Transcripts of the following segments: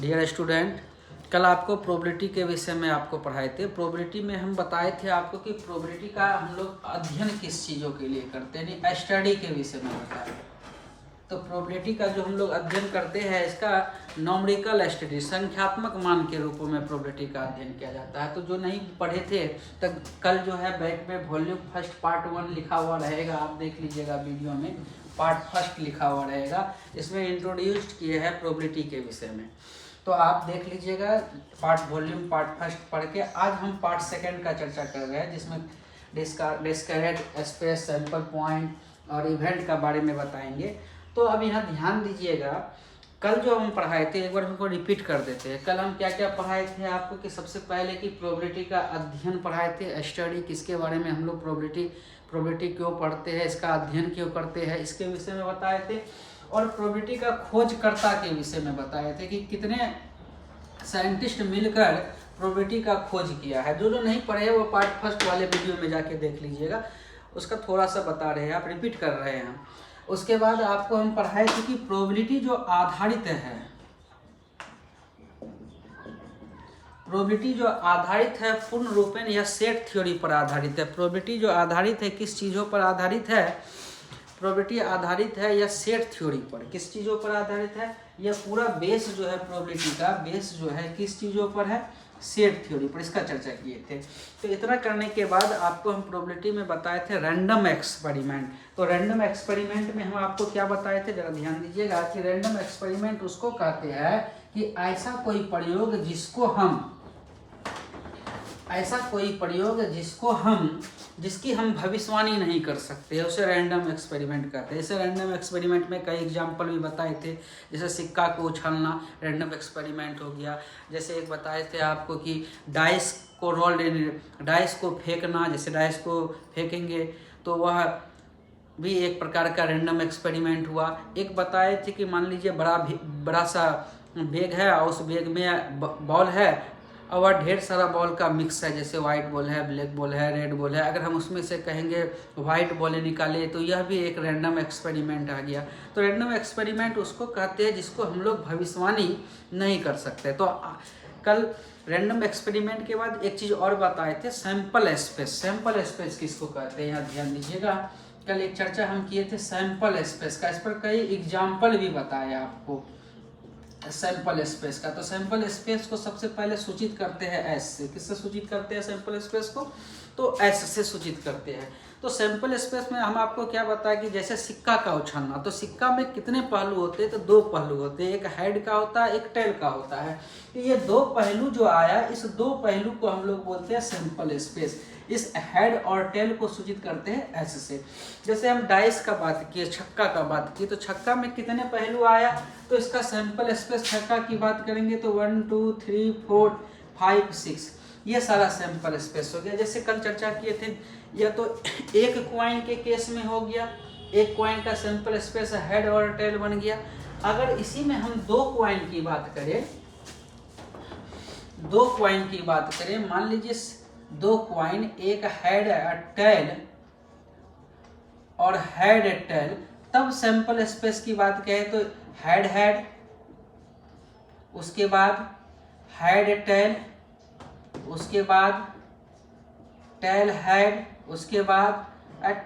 Dear student, कल आपको probability के विषय में आपको पढ़ाए थे। प्रोबेबिलिटी में हम बताए थे आपको कि प्रोबेबिलिटी का हम लोग अध्ययन किस चीज़ों के लिए करते हैं, यानी स्टडी के विषय में बताए। तो प्रोबेबिलिटी का जो हम लोग अध्ययन करते हैं इसका नॉमरिकल स्टडी, संख्यात्मक मान के रूपों में प्रोबेबिलिटी का अध्ययन किया जाता है। तो जो नहीं पढ़े थे तो कल जो है बैक में वॉल्यूम फर्स्ट पार्ट 1 लिखा हुआ रहेगा, आप देख लीजिएगा वीडियो में पार्ट फर्स्ट लिखा हुआ रहेगा। इसमें इंट्रोड्यूस्ड किए हैं प्रोबेबिलिटी के विषय में, तो आप देख लीजिएगा पार्ट वॉल्यूम पार्ट फर्स्ट पढ़ के। आज हम पार्ट सेकंड का चर्चा कर रहे हैं जिसमें डिस्क्रीट स्पेस, सैंपल पॉइंट और इवेंट का बारे में बताएंगे। तो अब यहाँ ध्यान दीजिएगा, कल जो हम पढ़ाए थे एक बार हमको रिपीट कर देते हैं। कल हम क्या क्या पढ़ाए थे आपको कि सबसे पहले कि प्रोबेबिलिटी का अध्ययन पढ़ाए थे, स्टडी किसके बारे में हम लोग प्रोबेबिलिटी क्यों पढ़ते हैं, इसका अध्ययन क्यों करते हैं, इसके विषय में बताए थे। और प्रोबेबिलिटी का खोजकर्ता के विषय में बताए थे कि कितने साइंटिस्ट मिलकर प्रोबेबिलिटी का खोज किया है। जो नहीं पढ़े वो पार्ट फर्स्ट वाले वीडियो में जाके देख लीजिएगा, उसका थोड़ा सा बता रहे हैं, आप रिपीट कर रहे हैं। उसके बाद आपको हम पढ़ाए थे कि प्रोबेबिलिटी जो आधारित है, प्रोबेबिलिटी जो आधारित है पूर्ण रूपेण या सेट थ्योरी पर आधारित है। प्रोबेबिलिटी जो आधारित है किस चीज़ों पर आधारित है, प्रोबेबिलिटी आधारित है या सेट थ्योरी पर, किस चीज़ों पर आधारित है। यह पूरा बेस जो है प्रोबेबिलिटी का बेस जो है किस चीज़ों पर है, सेट थ्योरी पर, इसका चर्चा किए थे। तो इतना करने के बाद आपको हम प्रोबेबिलिटी में बताए थे रैंडम एक्सपेरिमेंट। तो रैंडम एक्सपेरिमेंट में हम आपको क्या बताए थे, जरा ध्यान दीजिएगा कि रैंडम एक्सपेरिमेंट उसको कहते हैं कि ऐसा कोई प्रयोग जिसकी हम भविष्यवाणी नहीं कर सकते, उसे रैंडम एक्सपेरिमेंट कहते हैं। इसे रैंडम एक्सपेरिमेंट में कई एग्जाम्पल भी बताए थे, जैसे सिक्का को उछालना रैंडम एक्सपेरिमेंट हो गया। जैसे एक बताए थे आपको कि डाइस को फेंकना, जैसे डाइस को फेंकेंगे तो वह भी एक प्रकार का रैंडम एक्सपेरिमेंट हुआ। एक बताए थे कि मान लीजिए बड़ा सा बैग है और उस बैग में बॉल है और ढेर सारा बॉल का मिक्स है, जैसे वाइट बॉल है, ब्लैक बॉल है, रेड बॉल है। अगर हम उसमें से कहेंगे वाइट बॉल निकाले तो यह भी एक रैंडम एक्सपेरिमेंट आ गया। तो रैंडम एक्सपेरिमेंट उसको कहते हैं जिसको हम लोग भविष्यवाणी नहीं कर सकते। तो कल रैंडम एक्सपेरिमेंट के बाद एक चीज़ और बताए थे, सैंपल स्पेस। सैंपल स्पेस किसको कहते हैं, यहाँ ध्यान दीजिएगा। कल एक चर्चा हम किए थे सैंपल स्पेस का, इस पर कई एग्जाम्पल भी बताए आपको सैंपल स्पेस का। तो सैंपल स्पेस को सबसे पहले सूचित करते हैं एस से। किससे सूचित करते हैं सैंपल स्पेस को, तो एस से सूचित करते हैं। तो सैंपल स्पेस में हम आपको क्या बताया कि जैसे सिक्का का उछालना, तो सिक्का में कितने पहलू होते हैं, तो 2 पहलू होते हैं, एक हेड का होता है, एक टेल का होता है। तो ये 2 पहलू जो आया, इस 2 पहलू को हम लोग बोलते हैं सैंपल स्पेस। इस हेड और टेल को सूचित करते हैं एस से। जैसे हम डाइस का बात किए, छक्का का बात किए, तो छक्का में कितने पहलू आया, तो इसका सैंपल स्पेस छक्का की बात करेंगे तो 1 2 3 4 5 6 ये सारा सैंपल स्पेस हो गया। जैसे कल चर्चा किए थे, या तो एक कॉइन के केस में हो गया, एक कॉइन का सैंपल स्पेस हेड और टेल बन गया। अगर इसी में हम 2 कॉइन की बात करें, मान लीजिए 2 कॉइन, एक हेड टेल और हेड टेल, तब सैंपल स्पेस की बात करें तो हेड, उसके बाद हेड टेल, उसके बाद टेल हेड, उसके बाद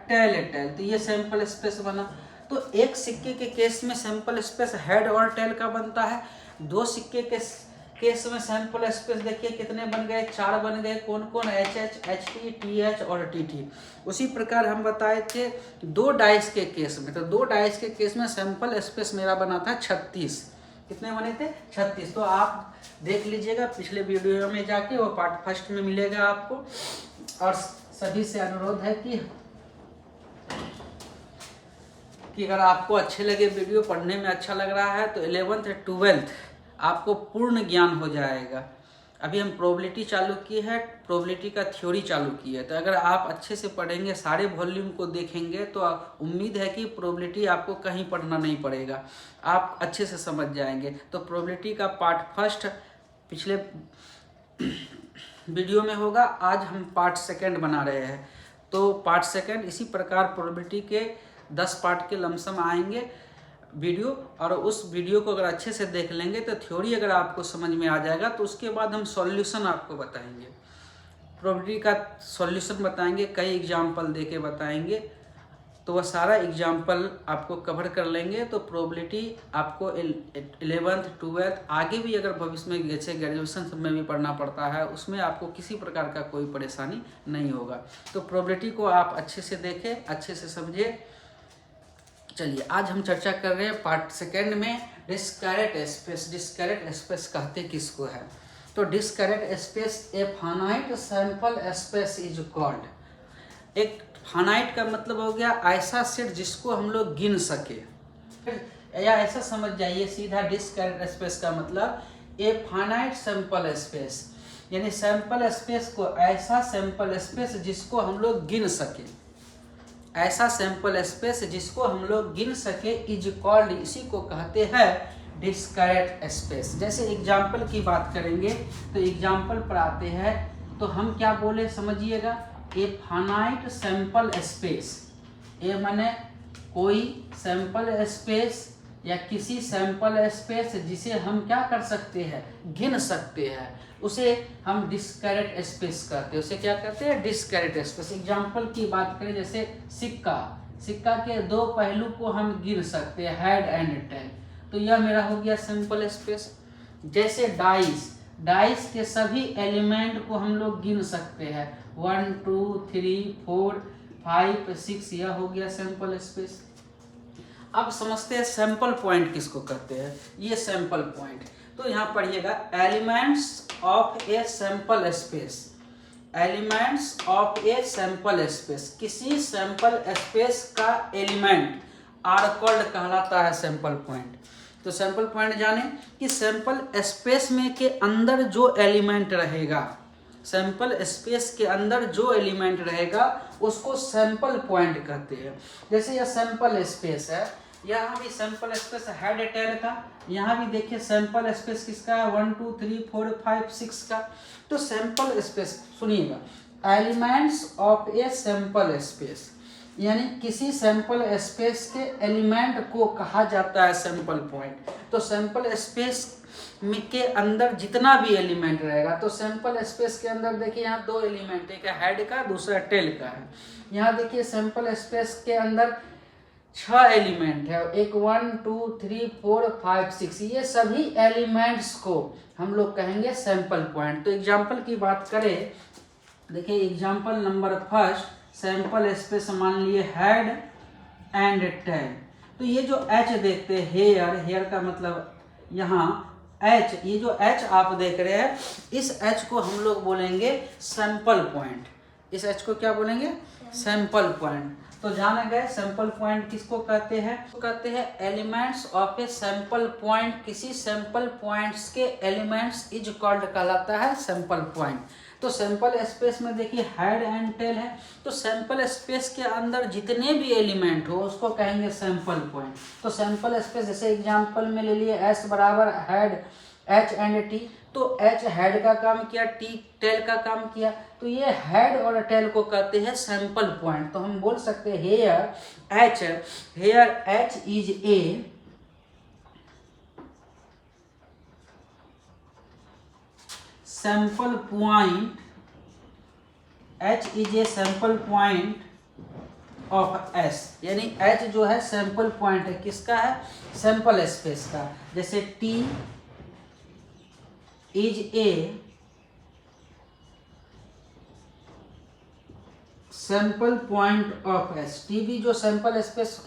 टेल। तो ये सैंपल स्पेस बना। तो एक सिक्के के केस में सैंपल स्पेस हेड और टेल का बनता है। 2 सिक्के के केस में सैंपल स्पेस देखिए कितने बन गए, 4 बन गए। कौन कौन, एच टी, टी एच और टी टी। उसी प्रकार हम बताए थे 2 डाइस के केस में, तो 2 डाइस के केस में सैंपल स्पेस मेरा बना था 36। कितने बने थे, 36। तो आप देख लीजिएगा पिछले वीडियो में जाके, वो पार्ट फर्स्ट में मिलेगा आपको। और सभी से अनुरोध है कि अगर आपको अच्छे लगे वीडियो, पढ़ने में अच्छा लग रहा है, तो 11th और 12th आपको पूर्ण ज्ञान हो जाएगा। अभी हम प्रोबेबिलिटी चालू की है, प्रोबेबिलिटी का थ्योरी चालू की है। तो अगर आप अच्छे से पढ़ेंगे, सारे वॉल्यूम को देखेंगे, तो उम्मीद है कि प्रोबेबिलिटी आपको कहीं पढ़ना नहीं पड़ेगा, आप अच्छे से समझ जाएंगे। तो प्रोबेबिलिटी का पार्ट फर्स्ट पिछले वीडियो में होगा, आज हम पार्ट सेकंड बना रहे हैं। तो पार्ट सेकंड इसी प्रकार प्रोबेबिलिटी के 10 पार्ट के लमसम आएंगे। वीडियो, और उस वीडियो को अगर अच्छे से देख लेंगे तो थ्योरी अगर आपको समझ में आ जाएगा तो उसके बाद हम सॉल्यूशन आपको बताएंगे, प्रोबेबिलिटी का सॉल्यूशन बताएंगे, कई एग्जाम्पल दे के बताएंगे। तो वह सारा एग्जाम्पल आपको कवर कर लेंगे तो प्रोबेबिलिटी आपको 11th 12th आगे भी अगर भविष्य में जैसे ग्रेजुएशन में भी पढ़ना पड़ता है उसमें आपको किसी प्रकार का कोई परेशानी नहीं होगा। तो प्रोबेबिलिटी को आप अच्छे से देखें, अच्छे से समझे। चलिए आज हम चर्चा कर रहे हैं पार्ट सेकेंड में डिस्क्रीट स्पेस। डिस्क्रीट स्पेस कहते किसको है? तो discrete space a finite sample space is called. एक फाइनाइट का मतलब हो गया ऐसा सेट जिसको हम लोग गिन सके, या ऐसा समझ जाइए सीधा डिस्क्रीट स्पेस का मतलब ए फाइनाइट सैंपल स्पेस, यानी सैंपल स्पेस को ऐसा सैंपल स्पेस जिसको हम लोग गिन सके, ऐसा सैंपल स्पेस जिसको हम लोग गिन सके इज कॉल्ड, इसी को कहते हैं डिस्क्रीट स्पेस। जैसे एग्जाम्पल की बात करेंगे तो एग्जाम्पल पर आते हैं तो हम क्या बोले समझिएगा, ए फाइनाइट सैंपल स्पेस, ए माने कोई सैंपल स्पेस या किसी सैंपल स्पेस जिसे हम क्या कर सकते हैं, गिन सकते हैं, उसे हम डिस्क्रीट स्पेस कहते हैं। उसे क्या कहते हैं, डिस्क्रीट स्पेस। एग्जाम्पल की बात करें जैसे सिक्का, सिक्का के दो पहलू को हम गिन सकते हैं, हेड एंड टेल, तो यह मेरा हो गया सैंपल स्पेस। जैसे डाइस, डाइस के सभी एलिमेंट को हम लोग गिन सकते हैं, 1 2 3 4 5 6, यह हो गया सैंपल स्पेस। अब समझते हैं सैंपल पॉइंट किसको कहते हैं। ये सैंपल पॉइंट तो यहाँ पढ़िएगा, elements of a sample space, elements of a sample space, किसी सैंपल स्पेस का एलिमेंट आर कॉल्ड कहलाता है सैंपल पॉइंट। तो सैंपल पॉइंट जाने कि सैंपल स्पेस में के अंदर जो एलिमेंट रहेगा, सैंपल स्पेस के अंदर जो एलिमेंट रहेगा उसको सैंपल पॉइंट कहते हैं। जैसे यह सैंपल स्पेस है, यहाँ भी सैंपल स्पेस हेड टेल का, यहाँ भी देखिए सैंपल स्पेस किसका है, 1 2 3 4 5 6 का। तो सैंपल स्पेस सुनिएगा, elements of a sample space, यानी किसी सैंपल स्पेस के एलिमेंट को कहा जाता है सैंपल पॉइंट। तो सैंपल स्पेस में के अंदर जितना भी एलिमेंट रहेगा, तो सैंपल स्पेस के अंदर देखिए यहाँ दो एलिमेंट, एक हेड का दूसरा टेल का है। यहाँ देखिए सैंपल स्पेस के अंदर 6 एलिमेंट है, एक 1 2 3 4 5 6, ये सभी एलिमेंट्स को हम लोग कहेंगे सैंपल पॉइंट। तो एग्जाम्पल की बात करें, देखिए example number first, sample space मान लिए हेड एंड टेल। तो ये जो एच देखते हैं, हेयर, हेयर का मतलब यहाँ एच, ये जो एच आप देख रहे हैं, इस एच को हम लोग बोलेंगे सैंपल पॉइंट। इस एच को क्या बोलेंगे, सैंपल पॉइंट। तो जाने गए सैंपल पॉइंट किसको कहते हैं, तो कहते हैं elements of A sample point, किसी सैंपल पॉइंट्स के एलिमेंट्स इज कॉल्ड कहलाता है सैंपल पॉइंट। तो सैंपल स्पेस में देखिए हेड एंड टेल है, तो सैंपल स्पेस के अंदर जितने भी एलिमेंट हो उसको कहेंगे सैंपल पॉइंट। तो सैंपल स्पेस जैसे एग्जांपल में ले लिए एस बराबर हेड एच एंड टी, तो एच हेड का काम किया, टी टेल का काम किया, तो ये हेड और टेल को कहते हैं सैंपल पॉइंट। तो हम बोल सकते हैं here H is a sample point, H is a sample point of S, यानी H जो है सैंपल पॉइंट है, किसका है, सैंपल स्पेस का। जैसे T is a sample point of S, T भी जो सैंपल स्पेस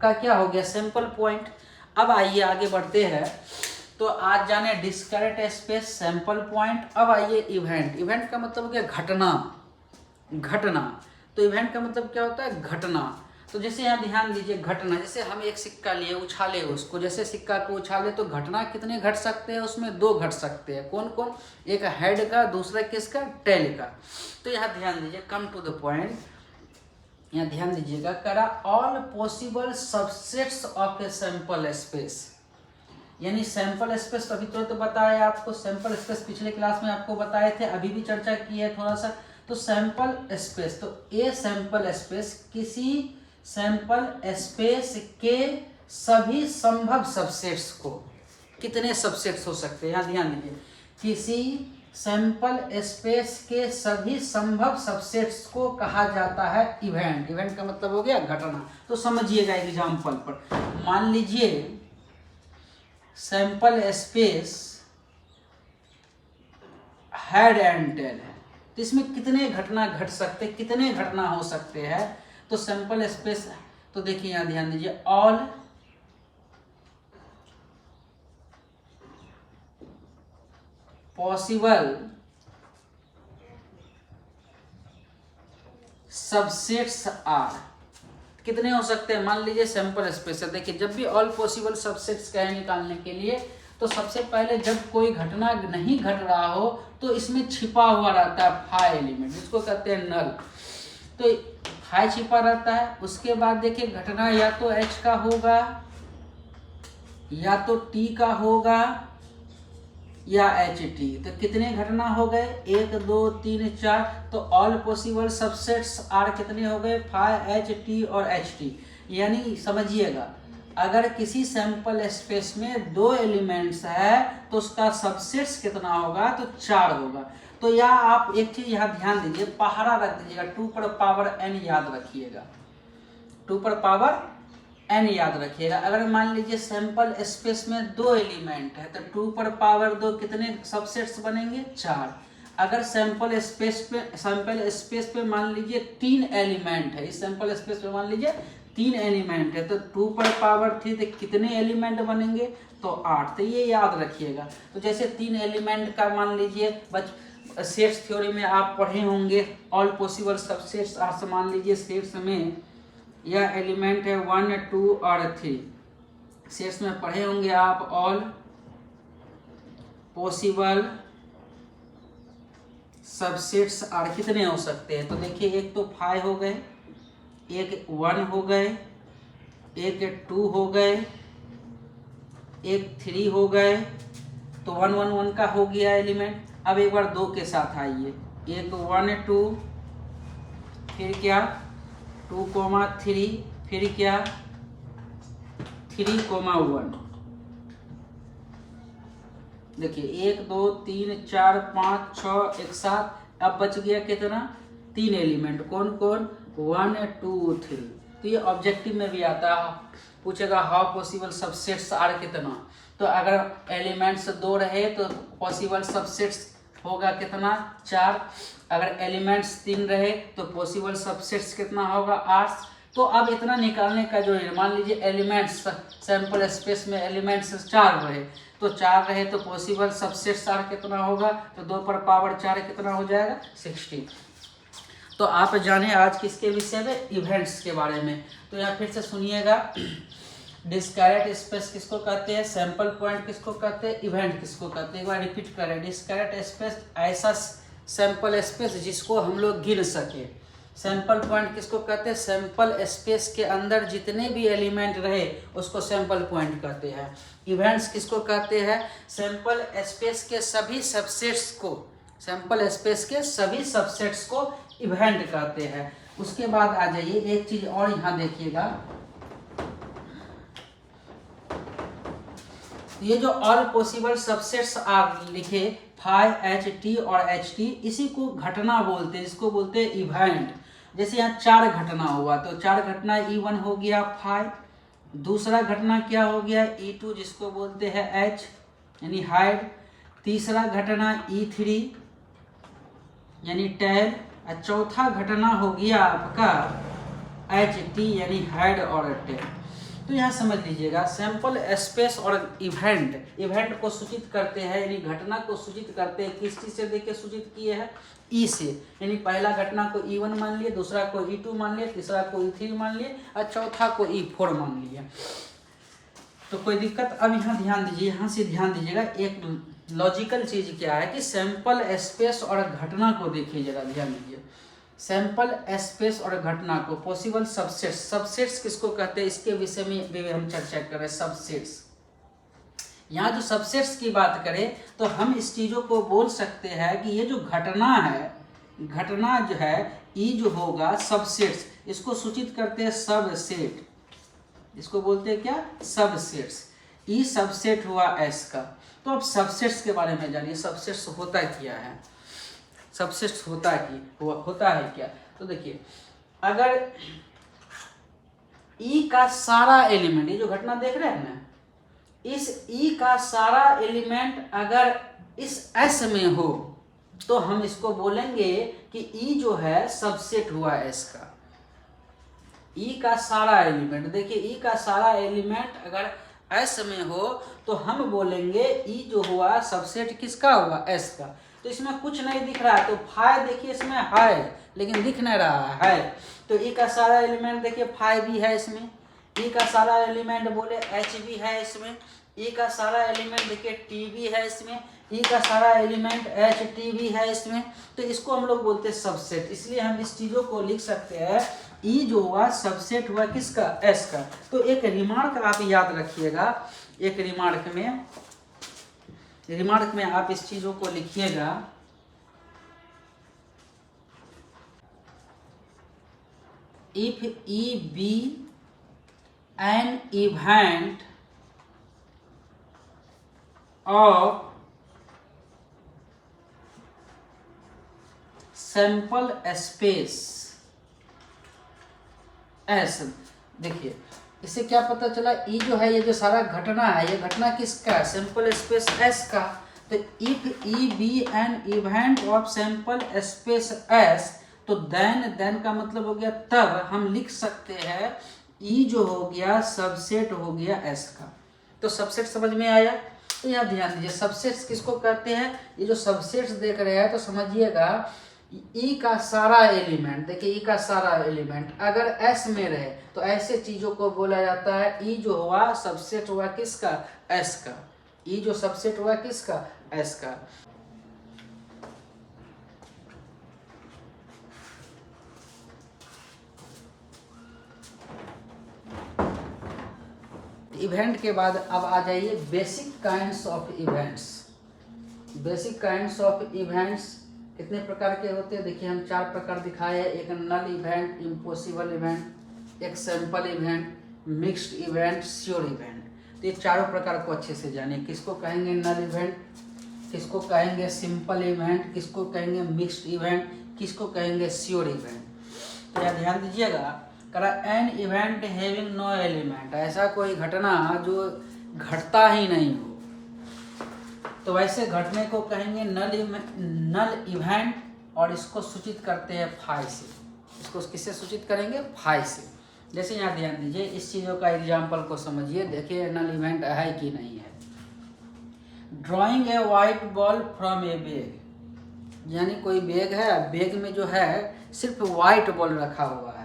का क्या हो गया, सैंपल पॉइंट। अब आइए आगे बढ़ते हैं, तो आज जाने डिस्क्रीट स्पेस, सैंपल पॉइंट। अब आइए इवेंट, इवेंट का मतलब क्या, घटना, घटना। तो इवेंट का मतलब क्या होता है, घटना। तो जैसे यहाँ ध्यान दीजिए, घटना, जैसे हम एक सिक्का लिए, उछाले उसको, जैसे सिक्का को उछाले तो घटना कितने घट सकते हैं, उसमें 2 घट सकते हैं। कौन कौन, एक हेड का, दूसरा किसका, टेल का। तो यहाँ ध्यान दीजिए, कम टू द पॉइंट, यहाँ ध्यान दीजिएगा, करा all possible subsets of a sample space, यानी सैंपल स्पेस अभी तुरंत बताया आपको, सैंपल स्पेस पिछले क्लास में आपको बताए थे, अभी भी चर्चा की है थोड़ा सा। तो सैंपल स्पेस, तो ए सैंपल स्पेस, किसी सैंपल स्पेस के सभी संभव सबसेट्स को, कितने सबसेट्स हो सकते हैं, यहाँ ध्यान दीजिए, किसी सैंपल स्पेस के सभी संभव सबसेट्स को कहा जाता है इवेंट। इवेंट का मतलब हो गया घटना। तो समझिएगा एग्जांपल पर, मान लीजिए sample space head and tail है, तो इसमें कितने घटना घट सकते, कितने घटना हो सकते हैं। तो सैंपल स्पेस, तो देखिए यहाँ ध्यान दीजिए, ऑल पॉसिबल सबसेट्स आर, कितने हो सकते हैं, मान लीजिए सैंपल स्पेस है। देखिए जब भी ऑल पॉसिबल सबसेट्स कहें निकालने के लिए, तो सबसे पहले जब कोई घटना नहीं घट रहा हो तो इसमें छिपा हुआ रहता है फाई एलिमेंट, जिसको कहते हैं नल। तो फाई छिपा रहता है। उसके बाद देखिए घटना या तो एच का होगा, या तो टी का होगा, या एच टी। तो कितने घटना हो गए, 1 2 3 4। तो ऑल पॉसिबल सबसेट्स आर कितने हो गए, फाई, एच टी और एच टी। यानी समझिएगा, अगर किसी सैंपल स्पेस में 2 एलिमेंट्स है तो उसका सबसेट्स कितना होगा, तो 4 होगा। तो या आप एक चीज यहाँ ध्यान दीजिए, पहाड़ा रख दीजिएगा, 2 पर पावर n याद रखिएगा, 2 पर पावर n याद रखिएगा। अगर मान लीजिए सैंपल स्पेस में 2 एलिमेंट है तो 2 पर पावर 2 कितने सबसेट्स बनेंगे, 4। अगर सैंपल स्पेस पे मान लीजिए 3 एलिमेंट है, इस सैंपल स्पेस पे मान लीजिए 3 एलिमेंट है, तो 2 पर पावर 3 तो कितने एलिमेंट बनेंगे, तो 8। तो ये याद रखिएगा। तो जैसे 3 एलिमेंट का मान लीजिए सेट्स थ्योरी में आप पढ़े होंगे, ऑल पॉसिबल सबसेट्स आर से, मान लीजिए सेट्स में यह एलिमेंट है 1 2 और 3, सेट्स में पढ़े होंगे आप, ऑल पॉसिबल सबसेट्स आर कितने हो सकते हैं। तो देखिए एक तो 5 हो गए, एक 1 हो गए, एक 2 हो गए, एक 3 हो गए। तो 1 1 1 का हो गया एलिमेंट। अब एक बार 2 के साथ आइए, एक 1 2, फिर क्या 2 3, फिर क्या 3 1। देखिए 1 2 3 4 5 6 एक 7। अब बच गया कितना, 3 एलिमेंट, कौन कौन, 1 2 3। तो ये ऑब्जेक्टिव में भी आता है, पूछेगा हाउ पॉसिबल सबसेट्स आर कितना। तो अगर एलिमेंट्स 2 रहे तो पॉसिबल सबसेट्स होगा कितना, 4। अगर एलिमेंट्स 3 रहे तो पॉसिबल सबसेट्स कितना होगा, 8। तो अब इतना निकालने का जो है, मान लीजिए एलिमेंट्स सैंपल स्पेस में एलिमेंट्स 4 रहे, तो 4 रहे तो पॉसिबल सबसेट्स आर कितना होगा, तो 2 पर पावर 4 कितना हो जाएगा, 16। तो आप जाने आज किसके विषय में, इवेंट्स के बारे में। तो यहाँ फिर से सुनिएगा, डिस्क्रीट स्पेस किसको कहते हैं, सैंपल पॉइंट किसको कहते हैं, इवेंट किसको कहते हैं। एक बार रिपीट करें, डिस्क्रीट स्पेस ऐसा सैंपल स्पेस जिसको हम लोग गिन सके। सैंपल पॉइंट किसको कहते हैं, सैंपल स्पेस के अंदर जितने भी एलिमेंट रहे उसको सैंपल पॉइंट कहते हैं। इवेंट्स किसको कहते हैं, सैंपल स्पेस के सभी सबसेट्स को, सैंपल स्पेस के सभी सबसेट्स को इवेंट कहते हैं। उसके बाद आ जाइए, एक चीज और यहाँ देखिएगा, ये जो ऑल पॉसिबल सबसेट्स आर लिखे, फाई, एच टी और एच टी, इसी को घटना बोलते हैं, इसको बोलते हैं इवेंट। जैसे यहाँ 4 घटना हुआ, तो 4 घटना E1 हो गया फाई, दूसरा घटना क्या हो गया E2 जिसको बोलते हैं एच यानी हाइड, तीसरा घटना E3 यानी टेल, और चौथा घटना हो गया आपका एच टी यानी हेड और टेल। तो यहाँ समझ लीजिएगा, सैंपल स्पेस और इवेंट को सूचित करते हैं, यानी घटना को सूचित करते हैं, किस चीज से देख के सूचित किए हैं, ई से। यानी पहला घटना को E1 मान लिए, दूसरा को E2 मान लिए, तीसरा को E3 मान लिए और चौथा को E4 मान लिए। तो कोई दिक्कत। अब यहाँ ध्यान दीजिए, यहाँ से ध्यान दीजिएगा, एक लॉजिकल चीज क्या है कि सैंपल स्पेस और घटना को देखिए, जरा ध्यान दीजिए। सैंपल स्पेस और घटना को, पॉसिबल सबसेट्स किसको कहते हैं, इसके विषय में भी हम चर्चा करें। सबसेट्स, यहाँ जो सबसेट्स की बात करें तो हम इस चीजों को बोल सकते हैं कि ये जो घटना है, घटना जो है ई जो होगा सबसेट्स, इसको सूचित करते हैं सबसेट। इसको बोलते हैं क्या, सबसेट्स। ई सबसेट हुआ एस का। तो अब सबसेट्स के बारे में जानिए, सबसेट्स होता क्या है, सबसेट्स होता है क्या। तो देखिए, अगर ई का सारा एलिमेंट, ये जो घटना देख रहे हैं ना, इस ई का सारा एलिमेंट अगर इस एस में हो तो हम इसको बोलेंगे कि ई जो है सबसेट हुआ एस का। ई का सारा एलिमेंट, देखिए ई का सारा एलिमेंट अगर एस में हो तो हम बोलेंगे ई जो हुआ सबसेट किसका हुआ, एस का। तो इसमें कुछ नहीं दिख रहा है, तो फाइव देखिए इसमें है लेकिन दिख नहीं रहा है। तो ई का सारा एलिमेंट देखिए फाइव भी है इसमें, ई का सारा एलिमेंट बोले एच भी है इसमें, ई का सारा एलिमेंट देखिए टी भी है इसमें, ई का सारा एलिमेंट एच टी भी है इसमें। तो इसको हम लोग बोलते हैं सबसेट। इसलिए हम इस चीज़ों को लिख सकते हैं, ई जो हुआ सबसेट हुआ किसका, एस का। तो एक रिमार्क आप याद रखिएगा, एक रिमार्क में आप इस चीज़ों को लिखिएगा, if E be an event of sample space S. देखिए इससे क्या पता चला, ई जो है ये जो सारा घटना है, ये घटना किसका है, सैंपल स्पेस एस का। तो if E be an event of sample space S, तो देन का मतलब हो गया तब हम लिख सकते हैं ई जो हो गया सबसेट हो गया एस का। तो सबसेट समझ में आया। तो यहाँ ध्यान दीजिए, सबसेट्स किसको कहते हैं, ये जो सबसेट्स देख रहे हैं तो समझिएगा ई का सारा एलिमेंट, देखिए ई का सारा एलिमेंट अगर एस में रहे तो ऐसे चीजों को बोला जाता है ई जो हुआ सबसेट हुआ किसका, एस का। ई जो सबसेट हुआ किसका, एस का। इवेंट के बाद अब आ जाइए basic kinds of events. Basic kinds of events कितने प्रकार के होते हैं, देखिए हम 4 प्रकार दिखाए हैं। एक नल इवेंट, इम्पॉसिबल इवेंट, एक sample event, mixed event, sure event. तो ये चारों प्रकार को अच्छे से जानिए, किसको कहेंगे नल इवेंट, किसको कहेंगे सिंपल इवेंट, किसको कहेंगे मिक्स्ड इवेंट, किसको कहेंगे श्योर इवेंट। तो यहाँ ध्यान दीजिएगा, करा an event having no element, ऐसा कोई घटना जो घटता ही नहीं हो, तो वैसे घटने को कहेंगे नल इवेंट, और इसको सूचित करते हैं फाई से। इसको किससे सूचित करेंगे, फाई से। जैसे यहाँ ध्यान दीजिए, इस चीज़ों का एग्जाम्पल को समझिए, देखिए नल इवेंट है कि नहीं है। Drawing a white ball from A bag, यानी कोई बैग है, बैग में जो है सिर्फ वाइट बॉल रखा हुआ है।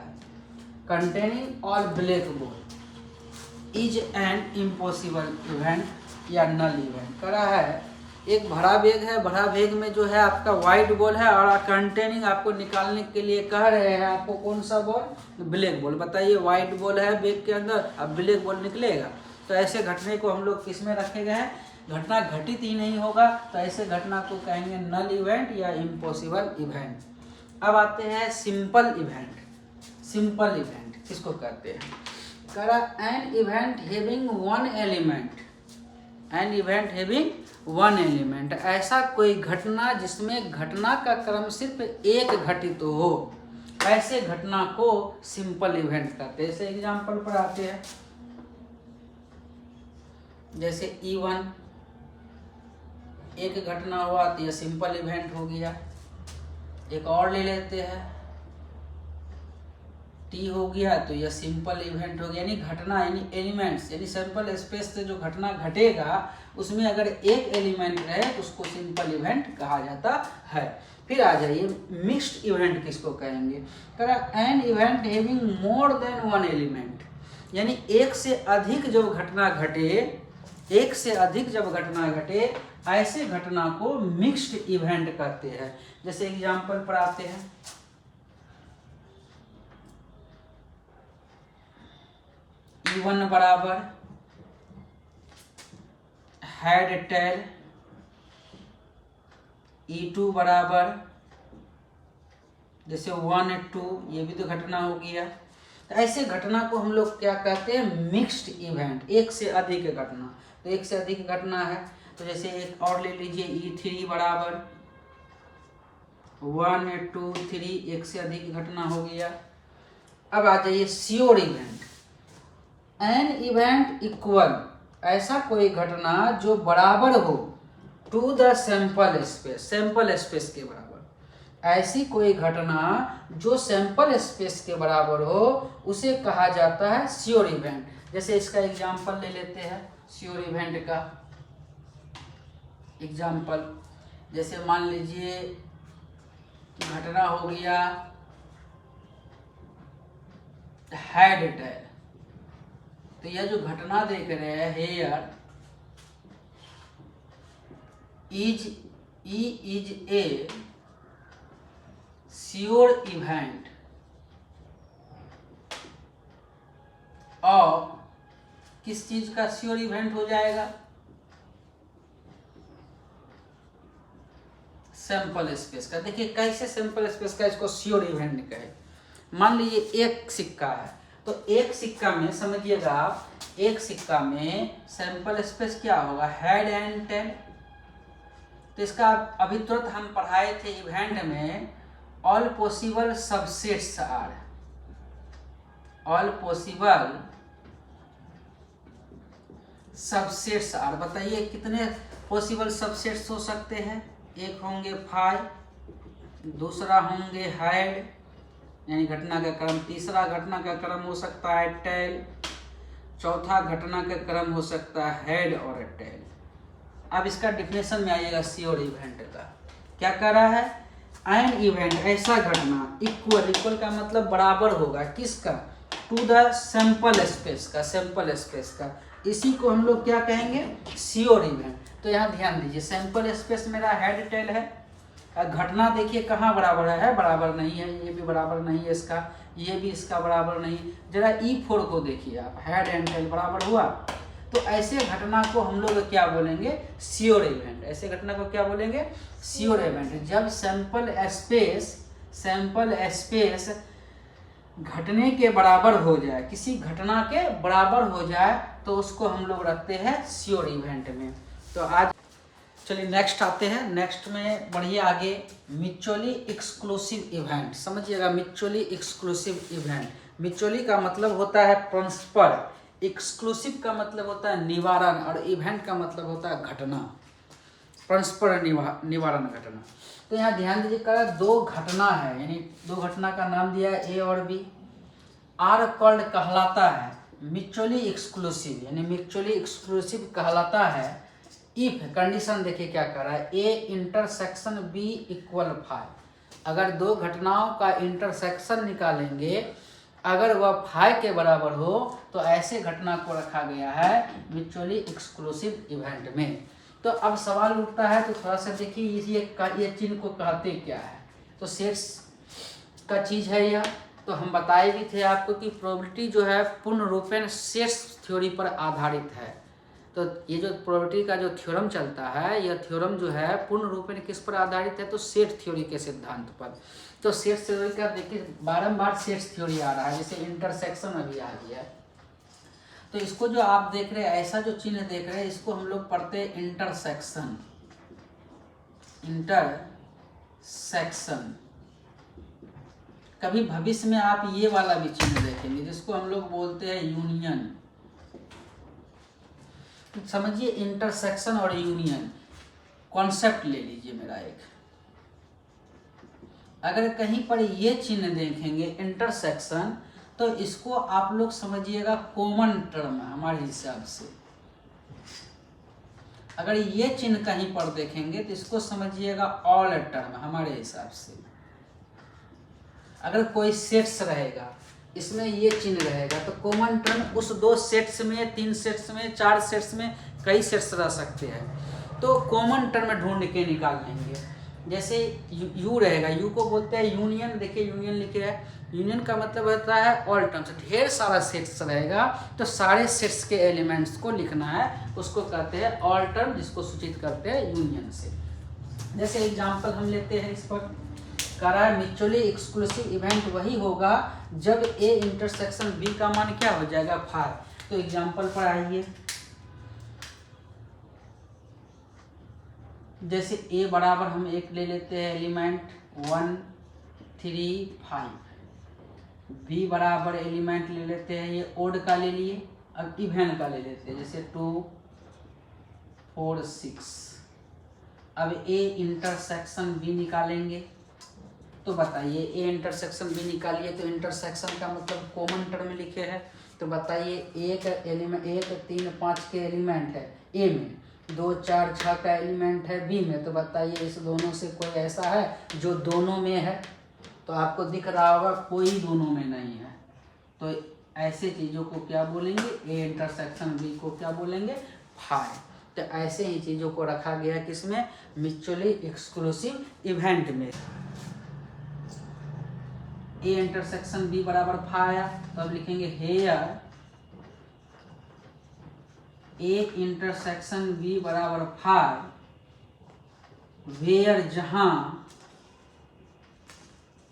Containing all black ball is an impossible event या नल इवेंट। करा है एक भरा बैग है, भरा बैग में जो है आपका वाइट बॉल है, और कंटेनिंग आपको निकालने के लिए कह रहे हैं आपको कौन सा बॉल, ब्लैक बॉल। बताइए वाइट बॉल है बैग के अंदर, अब ब्लैक बॉल निकलेगा। तो ऐसे घटने को हम लोग किस में रखे गए हैं, घटना घटित ही नहीं होगा, तो ऐसे घटना को कहेंगे नल इवेंट या इम्पॉसिबल इवेंट। अब आते हैं सिंपल इवेंट। सिंपल इवेंट किसको कहते हैं, करा an event having one element, N event having one element, ऐसा कोई घटना जिसमें घटना का क्रम सिर्फ एक घटित हो, ऐसे घटना को सिंपल इवेंट कहते हैं। ऐसे एग्जाम्पल पर आते हैं, जैसे E1 एक घटना हुआ तो यह सिंपल इवेंट हो गया। एक और ले लेते हैं, T हो गया तो यह सिंपल इवेंट हो गया। यानी घटना यानी एलिमेंट्स, यानी सैंपल स्पेस से जो घटना घटेगा उसमें अगर एक एलिमेंट रहे तो उसको सिंपल इवेंट कहा जाता है। फिर आ जाइए मिक्स्ड इवेंट किसको कहेंगे, करा an event having more than one element, यानी एक से अधिक जब घटना घटे, एक से अधिक जब घटना घटे, ऐसे घटना को मिक्स्ड इवेंट कहते हैं। जैसे एग्जाम्पल पर आते हैं, E1 बराबर हेड टेल, E2 बराबर जैसे 1 2, ये भी तो घटना हो गया। तो ऐसे घटना को हम लोग क्या कहते हैं, मिक्स्ड इवेंट, एक से अधिक घटना। तो एक से अधिक घटना है, तो जैसे एक और ले लीजिए E3 बराबर 1 2 3, एक से अधिक घटना हो गया। अब आ जाइए sure event, an event equal, ऐसा कोई घटना जो बराबर हो to the sample space, sample space के बराबर। ऐसी कोई घटना जो सैंपल स्पेस के बराबर हो उसे कहा जाता है श्योर इवेंट। जैसे इसका एग्जांपल ले लेते हैं, श्योर इवेंट का एग्जांपल, जैसे मान लीजिए घटना हो गया हेड टेल। तो यह जो घटना देख रहे हैं here is a sure event और किस चीज का श्योर इवेंट हो जाएगा, सैंपल स्पेस का। देखिए कैसे सैंपल स्पेस का इसको श्योर इवेंट कहे। मान लीजिए एक सिक्का है, तो एक सिक्का में समझिएगा आप, एक सिक्का में सैंपल स्पेस क्या होगा, हेड एंड टेल। तो इसका अभी तुरंत हम पढ़ाए थे इवेंट में, all possible subsets are, all possible subsets are. बताइए कितने पॉसिबल सबसेट्स हो सकते हैं, एक होंगे 5, दूसरा होंगे हेड यानी घटना का क्रम, तीसरा घटना का क्रम हो सकता है टेल, चौथा घटना का क्रम हो सकता है हेड और टेल। अब इसका डिफिनेशन में आइएगा श्योर इवेंट का, क्या कर रहा है, एन इवेंट ऐसा घटना इक्वल, इक्वल का मतलब बराबर होगा किसका, टू द सैंपल स्पेस का, सैंपल स्पेस का। इसी को हम लोग क्या कहेंगे, श्योर इवेंट। तो यहाँ ध्यान दीजिए, सैंपल स्पेस मेरा हेड टेल है, घटना देखिए कहाँ बराबर है, बराबर नहीं है, ये भी बराबर नहीं है इसका, ये भी इसका बराबर नहीं। जरा E4 को देखिए आप, हेड एंड टेल बराबर हुआ। तो ऐसे घटना को हम लोग क्या बोलेंगे, श्योर इवेंट। ऐसे घटना को क्या बोलेंगे, श्योर इवेंट। जब सैंपल स्पेस घटने के बराबर हो जाए, किसी घटना के बराबर हो जाए, तो उसको हम लोग रखते हैं श्योर इवेंट में। तो आज चलिए नेक्स्ट आते हैं, नेक्स्ट में बढ़िए आगे, म्यूचुअली एक्सक्लूसिव इवेंट। समझिएगा म्यूचुअली एक्सक्लूसिव इवेंट, म्यूचुअली का मतलब होता है परस्पर, एक्सक्लूसिव का मतलब होता है निवारण, और इवेंट का मतलब होता है घटना, परस्पर निवारण घटना। तो यहाँ ध्यान दीजिएगा, दो घटना है, यानी दो घटना का नाम दिया है ए और बी, आर कॉल्ड कहलाता है म्यूचुअली एक्सक्लूसिव, यानी म्यूचुअली एक्सक्लूसिव कहलाता है इफ, कंडीशन देखिए क्या कर रहा है, ए इंटरसेक्शन बी इक्वल 5। अगर दो घटनाओं का इंटरसेक्शन निकालेंगे, अगर वह 5 के बराबर हो, तो ऐसे घटना को रखा गया है म्यूचुअली एक्सक्लूसिव इवेंट में। तो अब सवाल उठता है, तो थोड़ा सा देखिए ये चिन्ह को कहते क्या है। तो सेट्स का चीज है यह। तो हम बताए भी थे आपको कि प्रोबेबिलिटी जो है पूर्ण रूपेण सेट्स थ्योरी पर आधारित है। तो ये जो प्रोबेबिलिटी का जो थ्योरम चलता है, यह थ्योरम जो है पूर्ण रूपेण किस पर आधारित है, तो सेट थ्योरी के सिद्धांत पर। तो सेट थ्योरी का देखिए बारंबार सेट्स थ्योरी आ रहा है, जैसे इंटरसेक्शन अभी आ गया है। तो इसको जो आप देख रहे हैं, ऐसा जो चिन्ह देख रहे हैं, इसको हम लोग पढ़ते हैं इंटरसेक्शन, इंटरसेक्शन। कभी भविष्य में आप ये वाला भी चिन्ह देखेंगे, जिसको हम लोग बोलते हैं यूनियन। तो समझिए इंटरसेक्शन और यूनियन कॉन्सेप्ट ले लीजिए मेरा एक। अगर कहीं पर ये चिन्ह देखेंगे इंटरसेक्शन, तो इसको आप लोग समझिएगा कॉमन टर्म है हमारे हिसाब से। अगर ये चिन्ह कहीं पर देखेंगे तो इसको समझिएगा ऑल टर्म हमारे हिसाब से। अगर कोई सेट्स रहेगा, इसमें ये चिन्ह रहेगा, तो कॉमन टर्म उस 2 सेट्स में, 3 सेट्स में, 4 सेट्स में, कई सेट्स रह सकते हैं। तो कॉमन टर्म ढूंढ के निकाल लेंगे। जैसे यू रहेगा, यू को बोलते हैं यूनियन। देखिए यूनियन लिखे है, यूनियन का मतलब होता है ऑल टर्म्स। ढेर सारा सेट्स रहेगा, तो सारे सेट्स के एलिमेंट्स को लिखना है, उसको कहते हैं ऑल टर्म, जिसको सूचित करते हैं यूनियन से। जैसे एग्जाम्पल हम लेते हैं इस पर, कह रहा है म्यूचुअली एक्सक्लूसिव इवेंट वही होगा जब ए इंटरसेक्शन बी का मान क्या हो जाएगा 5। तो एग्जांपल पर आइए, जैसे ए बराबर हम एक ले लेते हैं एलिमेंट 1 3 5, बी बराबर एलिमेंट ले लेते हैं, ये ओड का ले लिए, अब इवेन का ले लेते हैं जैसे 2 4 6। अब ए इंटरसेक्शन बी निकालेंगे, तो बताइए ए इंटरसेक्शन बी निकालिए, तो इंटरसेक्शन का मतलब कॉमन टर्म लिखे हैं, तो बताइए एक एलिमेंट 1 3 5 के एलिमेंट है ए में, 2 4 6 का एलिमेंट है बी में, तो बताइए इस दोनों से कोई ऐसा है जो दोनों में है? तो आपको दिख रहा होगा कोई दोनों में नहीं है। तो ऐसे चीज़ों को क्या बोलेंगे, ए इंटरसेक्शन बी को क्या बोलेंगे 5। तो ऐसे ही चीज़ों को रखा गया है किसमें, म्यूचुअली एक्सक्लूसिव इवेंट में। ए इंटरसेक्शन बी बराबर 5 आया, तो अब लिखेंगे हेयर ए इंटरसेक्शन बी बराबर 5 वेयर जहां,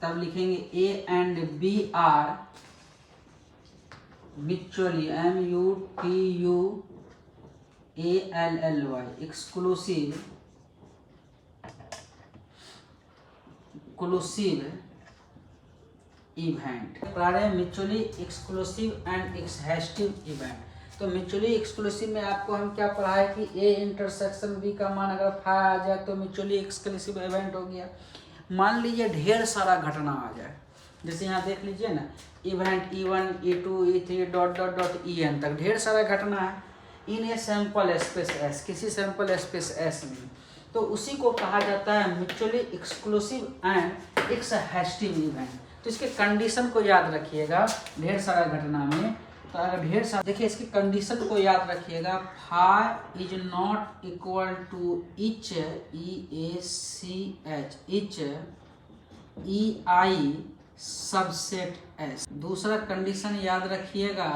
तब लिखेंगे A and B are mutually MUTUALLY exclusive event. Mutually exclusive and exhaustive event. तो म्यूचुअली एक्सक्लूसिव में आपको हम क्या पढ़ा है कि ए इंटरसेक्शन बी का मान अगर 5 आ जाए तो म्यूचुअली एक्सक्लूसिव इवेंट हो गया। मान लीजिए ढेर सारा घटना आ जाए, जैसे यहाँ देख लीजिए ना, event E1 E2 E3 dot dot dot EN तक ढेर सारा घटना है इन ए सैंपल स्पेस S, किसी सैंपल स्पेस S में, तो उसी को कहा जाता है mutually exclusive and exhaustive event. तो इसके कंडीशन को याद रखिएगा ढेर सारा घटना में। तो अगर ढेर सारा, देखिए इसकी कंडीशन को याद रखिएगा, phi is not equal to each EACH each EI subset S। दूसरा कंडीशन याद रखिएगा,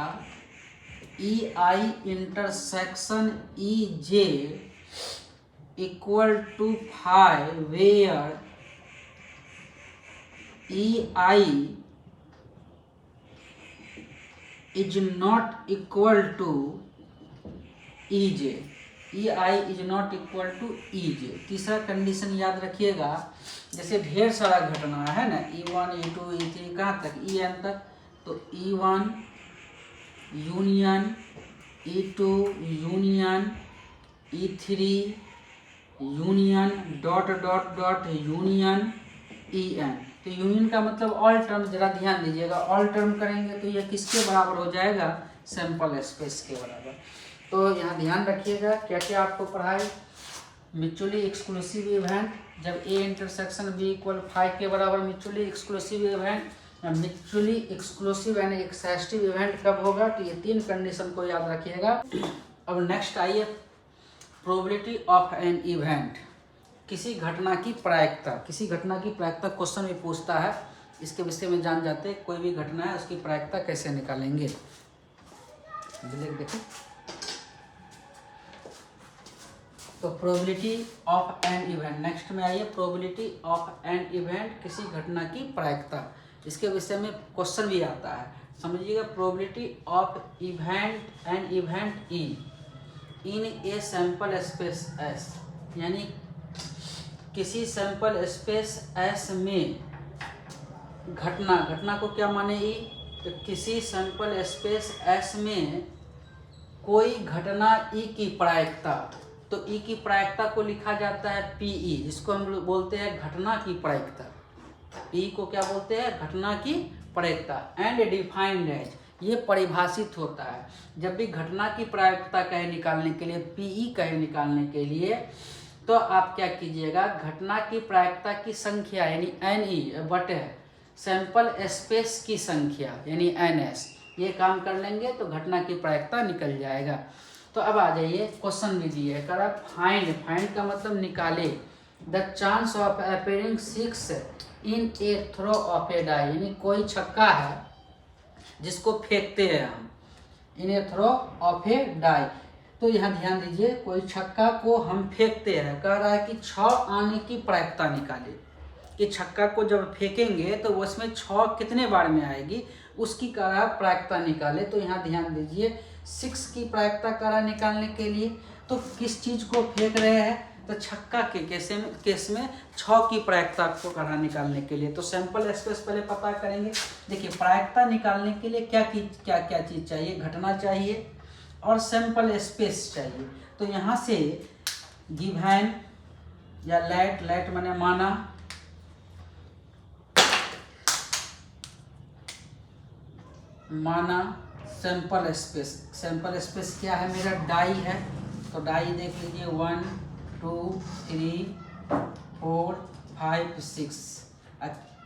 EI intersection EJ equal to 5 where EI is not equal to EJ, EI is not equal to EJ। तीसरा condition याद रखिएगा, जैसे ढेर सारा घटना है ना, E1 E2 E3 कहाँ तक EN तक, तो E1 union E2 union E3 union dot dot dot union EN। तो यूनियन का मतलब ऑल टर्म, जरा ध्यान दीजिएगा, ऑल टर्म करेंगे तो यह किसके बराबर हो जाएगा, सैंपल स्पेस के बराबर। तो यहाँ ध्यान रखिएगा क्या क्या आपको पढ़ाई, म्यूचुअली एक्सक्लूसिव इवेंट जब ए इंटरसेक्शन बी इक्वल 5 के बराबर mutually exclusive event, mutually exclusive and exhaustive event कब होगा, तो ये 3 कंडीशन को याद रखिएगा। अब नेक्स्ट आइए, प्रोबेबिलिटी ऑफ एन इवेंट, किसी घटना की प्रायिकता। किसी घटना की प्रायिकता क्वेश्चन भी पूछता है, इसके विषय में जान जाते हैं। कोई भी घटना है उसकी प्रायिकता कैसे निकालेंगे, देखिए। तो probability of an event, next में आइए, प्रोबेबिलिटी ऑफ एन इवेंट, किसी घटना की प्रायिकता, इसके विषय में क्वेश्चन भी आता है, समझिएगा। Probability of event an event in a sample space S, यानी किसी सैंपल स्पेस S में घटना को क्या माने ई, तो किसी सैंपल स्पेस S में कोई घटना ई की प्रायिकता, तो ई की प्रायिकता को लिखा जाता है PE, जिसको हम लोग बोलते हैं घटना की प्रायिकता। PE को क्या बोलते हैं, घटना की प्रायिकता। एंड डिफाइंड एज, ये परिभाषित होता है, जब भी घटना की प्रायिकता कहे निकालने के लिए, PE कहे निकालने के लिए, तो आप क्या कीजिएगा, घटना की प्रायिकता की संख्या यानी NE बटे सैंपल स्पेस की संख्या यानी NS, ये काम कर लेंगे तो घटना की प्रायिकता निकल जाएगा। तो अब आ जाइए, क्वेश्चन भी दिए है, करा फाइंड का मतलब निकाले, the chance of appearing 6 in a throw of a die, यानी कोई छक्का है जिसको फेंकते हैं हम, in a throw of a die. तो यहाँ ध्यान दीजिए, कोई छक्का को हम फेंकते हैं, कह रहा है कि 6 आने की प्रायिकता निकाले। कि छक्का को जब फेंकेंगे तो उसमें 6 कितने बार में आएगी, उसकी करा प्रायिकता निकाले। तो यहाँ ध्यान दीजिए 6 की प्रायिकता करा निकालने के लिए तो किस चीज़ को फेंक रहे हैं, तो छक्का के केस में 6 की प्रायिकता को करा निकालने के लिए। तो सैंपल स्पेस पहले पता करेंगे। देखिए प्रायिकता निकालने के लिए क्या चीज़ चाहिए, घटना चाहिए और सैंपल स्पेस चाहिए। तो यहाँ से गिवन या लेट मैंने माना सैंपल स्पेस क्या है मेरा, डाई है। तो डाई देख लीजिए 1 2 3 4 5 6।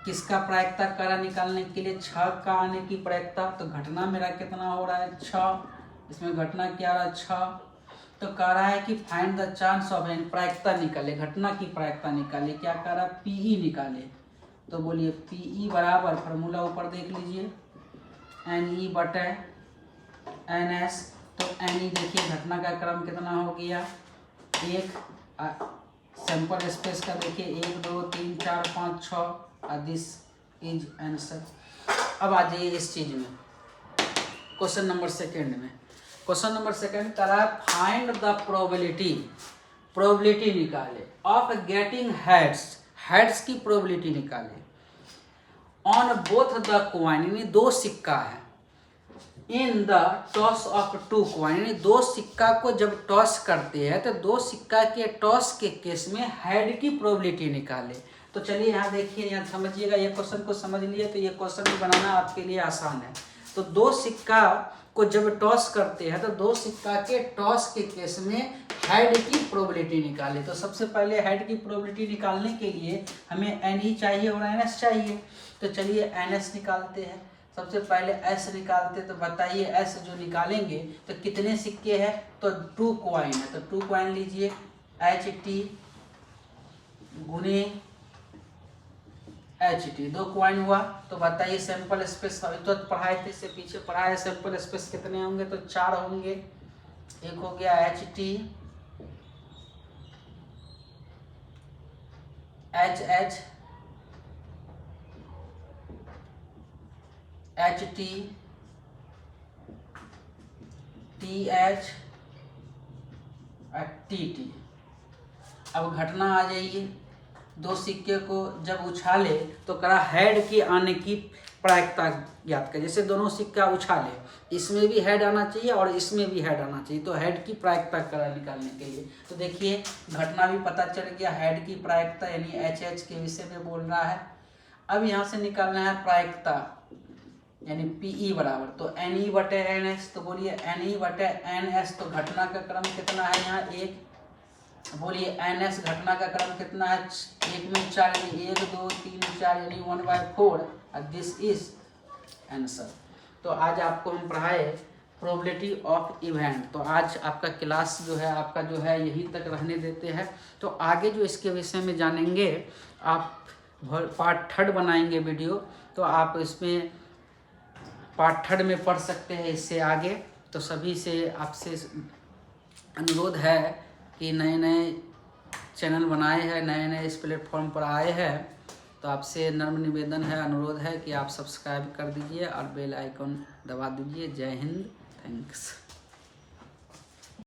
किसका प्रायिकता करा निकालने के लिए 6 का आने की प्रायिकता। तो घटना मेरा कितना हो रहा है 6, इसमें घटना क्या आ रहा है 6। तो कह रहा है कि find the chance of an, प्रायिकता निकाले, घटना की प्रायिकता निकाले। क्या कह रहा है पीई निकाले। तो बोलिए पीई बराबर फार्मूला ऊपर देख लीजिए NE बटे NS। तो NE देखिए घटना का क्रम कितना हो गया 1, सैंपल स्पेस का देखिए 1 2 3 4 5 6, दिस इज आंसर। अब आ जाइए इस चीज में क्वेश्चन नंबर सेकंड में। क्वेश्चन नंबर सेकंड करा फाइंड द प्रोबेबिलिटी निकाले ऑफ गेटिंग हेड्स की प्रोबेबिलिटी निकाले ऑन बोथ द कॉइन, यानी 2 सिक्का है, in the toss of 2 coin, यानी 2 सिक्का को जब टॉस करते हैं तो 2 सिक्का के टॉस के केस में हेड की प्रोबेबिलिटी निकाले। तो चलिए यहाँ देखिए, यहाँ समझिएगा, ये क्वेश्चन को समझ लिए तो ये क्वेश्चन भी बनाना आपके लिए आसान है। तो 2 सिक्का को जब टॉस करते हैं तो 2 सिक्का के टॉस के केस में हेड की प्रोबेबिलिटी निकाले। तो सबसे पहले हेड की प्रोबेबिलिटी निकालने के लिए हमें NE चाहिए और NS चाहिए। तो चलिए NS निकालते हैं। सबसे पहले S निकालते, तो बताइए S जो निकालेंगे तो कितने सिक्के हैं, तो 2 कॉइन है। तो 2 कॉइन लीजिए HT गुने HT, 2 कॉइन हुआ। तो बताइए सैंपल स्पेस तो पढ़ाए थे, इससे पीछे पढ़ाए सैंपल स्पेस कितने होंगे, तो 4 होंगे। एक हो गया HT HH HT TH TT। अब घटना आ जाइए, 2 सिक्के को जब उछाले तो करा हेड की आने की प्रायिकता ज्ञात कर। जैसे दोनों सिक्का उछाले, इसमें भी हेड आना चाहिए और इसमें भी हेड आना चाहिए। तो हेड की प्रायिकता करा निकालने के लिए तो देखिए घटना भी पता चल गया, हेड की प्रायिकता यानी HH के विषय में बोल रहा है। अब यहाँ से निकालना है प्रायिकता यानी PE बराबर, तो NE बटे NS। तो बोलिए NE बटे NS। तो घटना का क्रम कितना है यहाँ 1। बोलिए NS घटना का क्रम कितना है 1 में 4, यानी 1 2 3 4 यानी 1/4। This is answer. तो आज आपको हम पढ़ाए प्रोबेबिलिटी ऑफ इवेंट। तो आज आपका क्लास जो है आपका जो है यहीं तक रहने देते हैं। तो आगे जो इसके विषय में जानेंगे, आप पार्ट 3 बनाएंगे वीडियो, तो आप इसमें पार्ट 3 में पढ़ सकते हैं इससे आगे। तो सभी से आपसे अनुरोध है कि नए चैनल बनाए हैं, नए इस प्लेटफॉर्म पर आए हैं, तो आपसे नम्र निवेदन है, अनुरोध है कि आप सब्सक्राइब कर दीजिए और बेल आइकन दबा दीजिए। जय हिंद, थैंक्स।